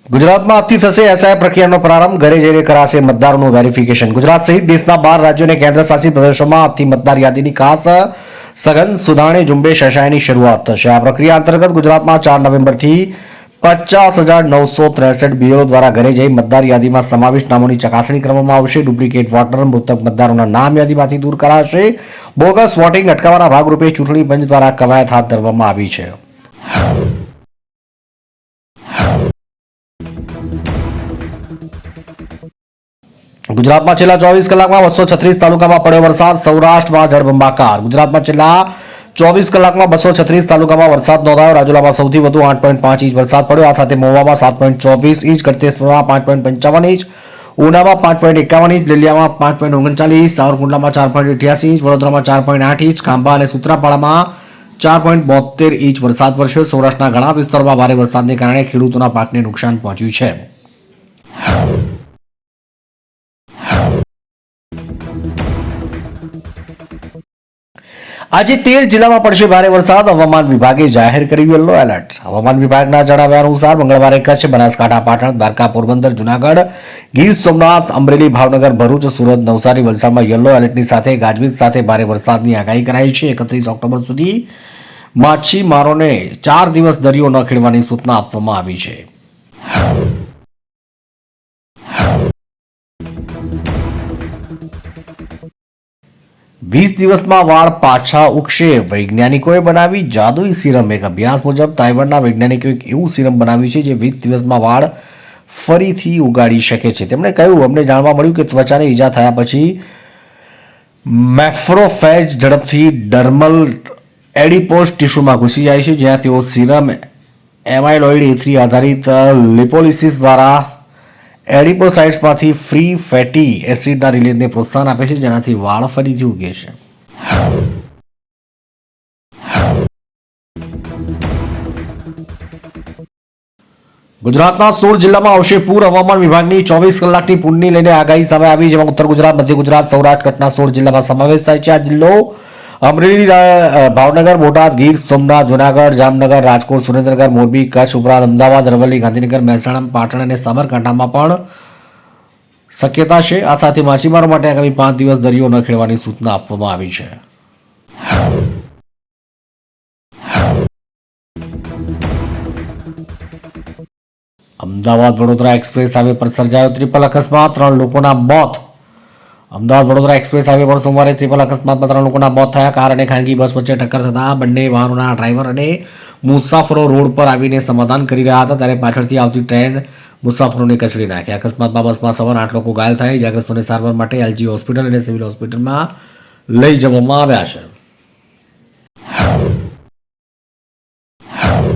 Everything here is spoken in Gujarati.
ગુજરાતમાં આજથી થશે એસઆઈ પ્રક્રિયાનો પ્રારંભ. ઘરે જઈને કરાશે મતદારોનું વેરિફિકેશન. ગુજરાત સહિત દેશના 12 રાજ્યો અને કેન્દ્રશાસિત પ્રદેશોમાં આજથી મતદાર યાદીની ખાસ સઘન સુધારણી ઝુંબેશ એસઆઈની શરૂઆત થશે. આ પ્રક્રિયા અંતર્ગત ગુજરાતમાં 4 નવેમ્બરથી 50,963 બીએલઓ દ્વારા ઘરે જઈ મતદાર યાદીમાં સમાવિષ્ટ નામોની ચકાસણી કરવામાં આવશે. ડુપ્લિકેટ વોટર, મૃતક મતદારોના નામ યાદીમાંથી દૂર કરાશે. બોગસ વોટિંગ અટકાવવાના ભાગરૂપે ચૂંટણી પંચ દ્વારા કવાયત હાથ ધરવામાં આવી છે. ગુજરાતમાં છેલ્લા 24 કલાકમાં 236 તાલુકામાં પડ્યો વરસાદ. સૌરાષ્ટ્રમાં જળબંબાકાર. ગુજરાતમાં છેલ્લા 24 કલાકમાં 236 તાલુકામાં વરસાદ નોંધાયો. રાજુલામાં સૌથી વધુ 8.5 ઇંચ વરસાદ પડ્યો. આ સાથે મહુવામાં 7.24 ઇંચ, ગળતેશ્વરમાં 5.55 ઇંચ, ઉનામાં 5.51 ઇંચ, લીલિયામાં 5.39, સાવરકુંડલામાં 4.88 ઇંચ, વડોદરામાં 4.8 ઇંચ, ખાંભા અને સૂત્રાપાડામાં 4.72 ઇંચ વરસાદ વરસ્યો. સૌરાષ્ટ્રના ઘણા વિસ્તારોમાં ભારે વરસાદને કારણે ખેડૂતોના પાકને નુકસાન પહોંચ્યું છે. આજે 13 જિલ્લામાં પડશે ભારે વરસાદ. હવામાન વિભાગે જાહેર કર્યું યલો એલર્ટ. હવામાન વિભાગના જણાવ્યા અનુસાર મંગળવારે કચ્છ, બનાસકાંઠા, પાટણ, દ્વારકા, પોરબંદર, જુનાગઢ, ગીર સોમનાથ, અમરેલી, ભાવનગર, ભરૂચ, સુરત, નવસારી, વલસાડમાં યલો એલર્ટની સાથે ગાજવીજ સાથે ભારે વરસાદની આગાહી કરાઈ છે. 31 ઓક્ટોબર સુધી માછીમારોને 4 દિવસ દરિયો ન ખેડવાની સૂચના આપવામાં આવી છે. વીસ દિવસમાં વાળ પાછા ઉગશે. વૈજ્ઞાનિકોએ બનાવી જાદુઈ સિરમ. એક અભ્યાસ મુજબ તાઇવાનના વૈજ્ઞાનિકોએ એવું સિરમ બનાવ્યું છે જે 20 દિવસમાં વાળ ફરીથી ઉગાડી શકે છે. તેમણે કહ્યું, અમને જાણવા મળ્યું કે ત્વચાને ઈજા થયા પછી મેફ્રોફેજ ઝડપથી ડર્મલ એડિપોસ ટિશ્યુમાં ઘૂસી જાય છે, જ્યાં તેઓ સિરમ એમાઇલોઇડ A3 આધારિત લિપોલિસિસ દ્વારા એડિપોસાઇટ્સમાંથી ફ્રી ફેટી એસિડના રિલીઝને પ્રોત્સાહન આપે છે, જેનાથી વાળ ફરીથી ઉગે છે. ગુજરાતના 16 જિલ્લામાં આવશે પૂર. હવામાન વિભાગની 24 કલાકની પૂરની લઈને આગાહી સામે આવી, જેમાં ઉત્તર ગુજરાત, મધ્ય ગુજરાત, સૌરાષ્ટ્ર, કચ્છના 16 જિલ્લામાં સમાવેશ થાય છે. આ જિલ્લો અમરેલી, ભાવનગર, બોટાદ, ગીર સોમનાથ, જુનાગઢ, જામનગર, રાજકોટ, સુરેન્દ્રનગર, મોરબી, કચ્છ ઉપરાંત અમદાવાદ, અરવલ્લી, ગાંધીનગર, મહેસાણા, પાટણ અને સાબરકાંઠામાં પણ શક્યતા છે. આ સાથે માછીમારો માટે આગામી 5 દિવસ દરિયો ન ખેડવાની સૂચના આપવામાં આવી છે. અમદાવાદ વડોદરા એક્સપ્રેસ હાઈવે પર સર્જાયો ટ્રિપલ અકસ્માત, 3 લોકોના મોત. અમદાવાદ વડોદરા એક્સપ્રેસ હાઈવે પર સોમવારે ટ્રિપલ અકસ્માતમાં 3 લોકોના મોત થયા. કાર અને ખાનગી બસ વચ્ચે ટક્કર થતાં બંને વાહનોના ડ્રાઈવર અને મુસાફરો રોડ પર આવીને સમાધાન કરી રહ્યા હતા, ત્યારે પાછળથી આવતી ટ્રેન મુસાફરોને કચડી નાખ્યા. અકસ્માતમાં બસમાં સવાર 8 લોકો ઘાયલ થયા. ઇજાગ્રસ્તોને સારવાર માટે એલજી હોસ્પિટલ અને સિવિલ હોસ્પિટલમાં લઈ જવામાં આવ્યા છે.